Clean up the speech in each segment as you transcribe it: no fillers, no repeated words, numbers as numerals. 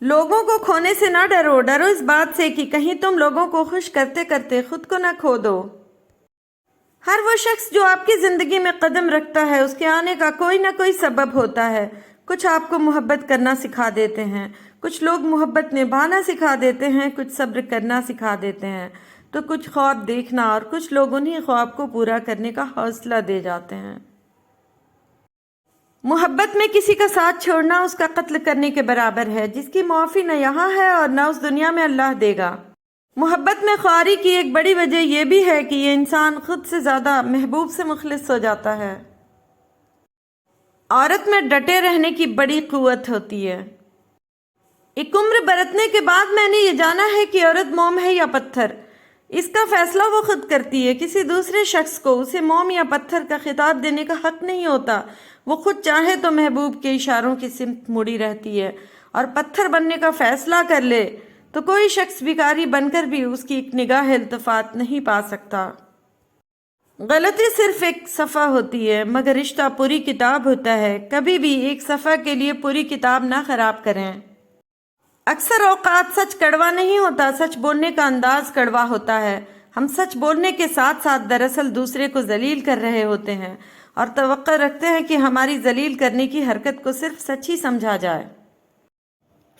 لوگوں کو کھونے سے نہ ڈرو، ڈرو اس بات سے کہ کہیں تم لوگوں کو خوش کرتے کرتے خود کو نہ کھو دو۔ ہر وہ شخص جو آپ کی زندگی میں قدم رکھتا ہے اس کے آنے کا کوئی نہ کوئی سبب ہوتا ہے۔ کچھ آپ کو محبت کرنا سکھا دیتے ہیں، کچھ لوگ محبت نبھانا سکھا دیتے ہیں، کچھ صبر کرنا سکھا دیتے ہیں، تو کچھ خواب دیکھنا، اور کچھ لوگ انہی خواب کو پورا کرنے کا حوصلہ دے جاتے ہیں۔ محبت میں کسی کا ساتھ چھوڑنا اس کا قتل کرنے کے برابر ہے، جس کی معافی نہ یہاں ہے اور نہ اس دنیا میں اللہ دے گا۔ محبت میں خواری کی ایک بڑی وجہ یہ بھی ہے کہ یہ انسان خود سے زیادہ محبوب سے مخلص ہو جاتا ہے۔ عورت میں ڈٹے رہنے کی بڑی قوت ہوتی ہے۔ ایک عمر برتنے کے بعد میں نے یہ جانا ہے کہ عورت موم ہے یا پتھر، اس کا فیصلہ وہ خود کرتی ہے۔ کسی دوسرے شخص کو اسے موم یا پتھر کا خطاب دینے کا حق نہیں ہوتا۔ وہ خود چاہے تو محبوب کے اشاروں کی سمت مڑی رہتی ہے، اور پتھر بننے کا فیصلہ کر لے تو کوئی شخص بھکاری بن کر بھی اس کی ایک نگاہ التفات نہیں پا سکتا۔ غلطی صرف ایک صفحہ ہوتی ہے، مگر رشتہ پوری کتاب ہوتا ہے۔ کبھی بھی ایک صفحہ کے لیے پوری کتاب نہ خراب کریں۔ اکثر اوقات سچ کڑوا نہیں ہوتا، سچ بولنے کا انداز کڑوا ہوتا ہے۔ ہم سچ بولنے کے ساتھ ساتھ دراصل دوسرے کو ذلیل کر رہے ہوتے ہیں، اور توقع رکھتے ہیں کہ ہماری ذلیل کرنے کی حرکت کو صرف سچ ہی سمجھا جائے۔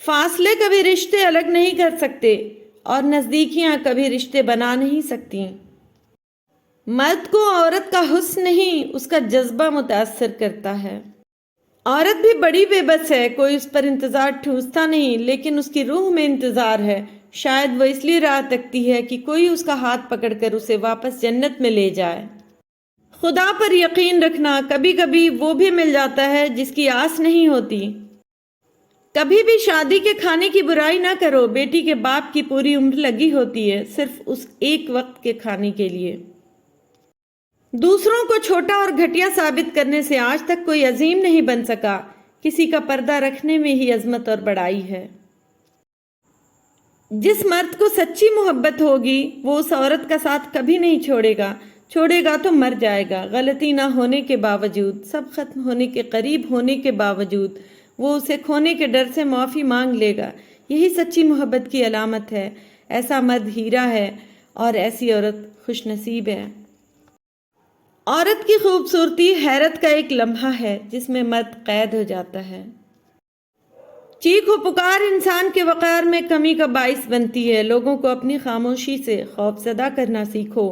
فاصلے کبھی رشتے الگ نہیں کر سکتے، اور نزدیکیاں کبھی رشتے بنا نہیں سکتی۔ مرد کو عورت کا حسن نہیں، اس کا جذبہ متاثر کرتا ہے۔ عورت بھی بڑی بے بس ہے، کوئی اس پر انتظار ٹھوستا نہیں، لیکن اس کی روح میں انتظار ہے۔ شاید وہ اس لیے راہ تکتی ہے کہ کوئی اس کا ہاتھ پکڑ کر اسے واپس جنت میں لے جائے۔ خدا پر یقین رکھنا، کبھی کبھی وہ بھی مل جاتا ہے جس کی آس نہیں ہوتی۔ کبھی بھی شادی کے کھانے کی برائی نہ کرو، بیٹی کے باپ کی پوری عمر لگی ہوتی ہے صرف اس ایک وقت کے کھانے کے لیے۔ دوسروں کو چھوٹا اور گھٹیا ثابت کرنے سے آج تک کوئی عظیم نہیں بن سکا۔ کسی کا پردہ رکھنے میں ہی عظمت اور بڑائی ہے۔ جس مرد کو سچی محبت ہوگی وہ اس عورت کا ساتھ کبھی نہیں چھوڑے گا، چھوڑے گا تو مر جائے گا۔ غلطی نہ ہونے کے باوجود، سب ختم ہونے کے قریب ہونے کے باوجود، وہ اسے کھونے کے ڈر سے معافی مانگ لے گا۔ یہی سچی محبت کی علامت ہے۔ ایسا مرد ہیرا ہے اور ایسی عورت خوش نصیب ہے۔ عورت کی خوبصورتی حیرت کا ایک لمحہ ہے جس میں مرد قید ہو جاتا ہے۔ چیخ و پکار انسان کے وقار میں کمی کا باعث بنتی ہے۔ لوگوں کو اپنی خاموشی سے خوف زدہ کرنا سیکھو۔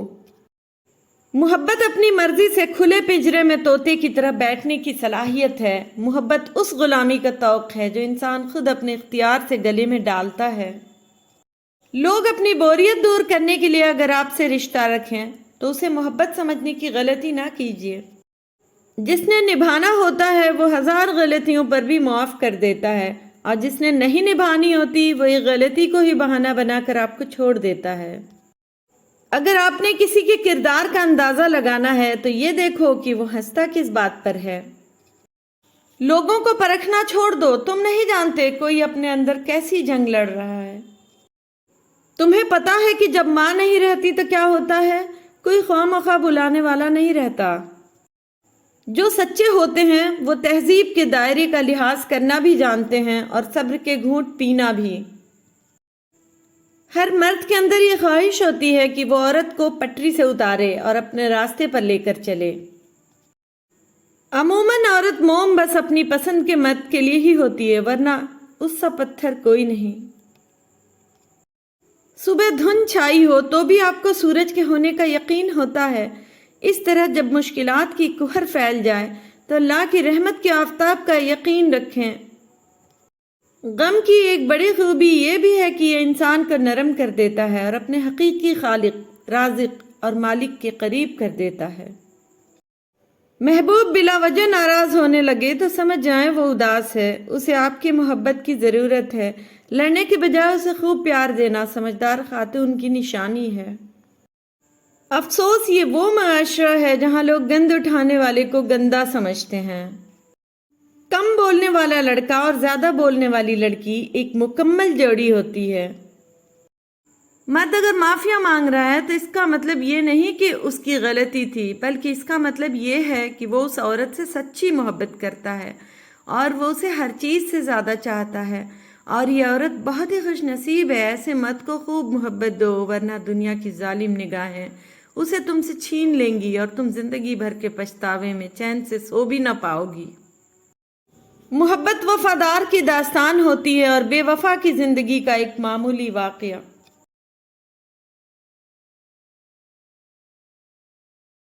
محبت اپنی مرضی سے کھلے پنجرے میں طوطے کی طرح بیٹھنے کی صلاحیت ہے۔ محبت اس غلامی کا توق ہے جو انسان خود اپنے اختیار سے گلے میں ڈالتا ہے۔ لوگ اپنی بوریت دور کرنے کے لیے اگر آپ سے رشتہ رکھیں تو اسے محبت سمجھنے کی غلطی نہ کیجیے۔ جس نے نبھانا ہوتا ہے وہ ہزار غلطیوں پر بھی معاف کر دیتا ہے، اور جس نے نہیں نبھانی ہوتی وہ ایک غلطی کو ہی بہانہ بنا کر آپ کو چھوڑ دیتا ہے۔ اگر آپ نے کسی کے کردار کا اندازہ لگانا ہے تو یہ دیکھو کہ وہ ہنستا کس بات پر ہے۔ لوگوں کو پرکھنا چھوڑ دو، تم نہیں جانتے کوئی اپنے اندر کیسی جنگ لڑ رہا ہے۔ تمہیں پتا ہے کہ جب ماں نہیں رہتی تو کیا ہوتا ہے؟ کوئی خواہ مخواہ بلانے والا نہیں رہتا۔ جو سچے ہوتے ہیں وہ تہذیب کے دائرے کا لحاظ کرنا بھی جانتے ہیں اور صبر کے گھونٹ پینا بھی۔ ہر مرد کے اندر یہ خواہش ہوتی ہے کہ وہ عورت کو پٹری سے اتارے اور اپنے راستے پر لے کر چلے۔ عموماً عورت موم بس اپنی پسند کے مرد کے لیے ہی ہوتی ہے، ورنہ اس سا پتھر کوئی نہیں۔ صبح دھند چھائی ہو تو بھی آپ کو سورج کے ہونے کا یقین ہوتا ہے۔ اس طرح جب مشکلات کی کہر پھیل جائے تو اللہ کی رحمت کے آفتاب کا یقین رکھیں۔ غم کی ایک بڑی خوبی یہ بھی ہے کہ یہ انسان کو نرم کر دیتا ہے اور اپنے حقیقی خالق، رازق اور مالک کے قریب کر دیتا ہے۔ محبوب بلا وجہ ناراض ہونے لگے تو سمجھ جائیں وہ اداس ہے، اسے آپ کی محبت کی ضرورت ہے۔ لڑنے کے بجائے اسے خوب پیار دینا سمجھدار خاتون کی نشانی ہے۔ افسوس یہ وہ معاشرہ ہے جہاں لوگ گند اٹھانے والے کو گندا سمجھتے ہیں۔ کم بولنے والا لڑکا اور زیادہ بولنے والی لڑکی ایک مکمل جوڑی ہوتی ہے۔ مرد اگر معافیا مانگ رہا ہے تو اس کا مطلب یہ نہیں کہ اس کی غلطی تھی، بلکہ اس کا مطلب یہ ہے کہ وہ اس عورت سے سچی محبت کرتا ہے اور وہ اسے ہر چیز سے زیادہ چاہتا ہے، اور یہ عورت بہت ہی خوش نصیب ہے، ایسے مرد کو خوب محبت دو، ورنہ دنیا کی ظالم نگاہیں اسے تم سے چھین لیں گی اور تم زندگی بھر کے پچھتاوے میں چین سے سو بھی نہ پاؤ گی۔ محبت وفادار کی داستان ہوتی ہے اور بے وفا کی زندگی کا ایک معمولی واقعہ۔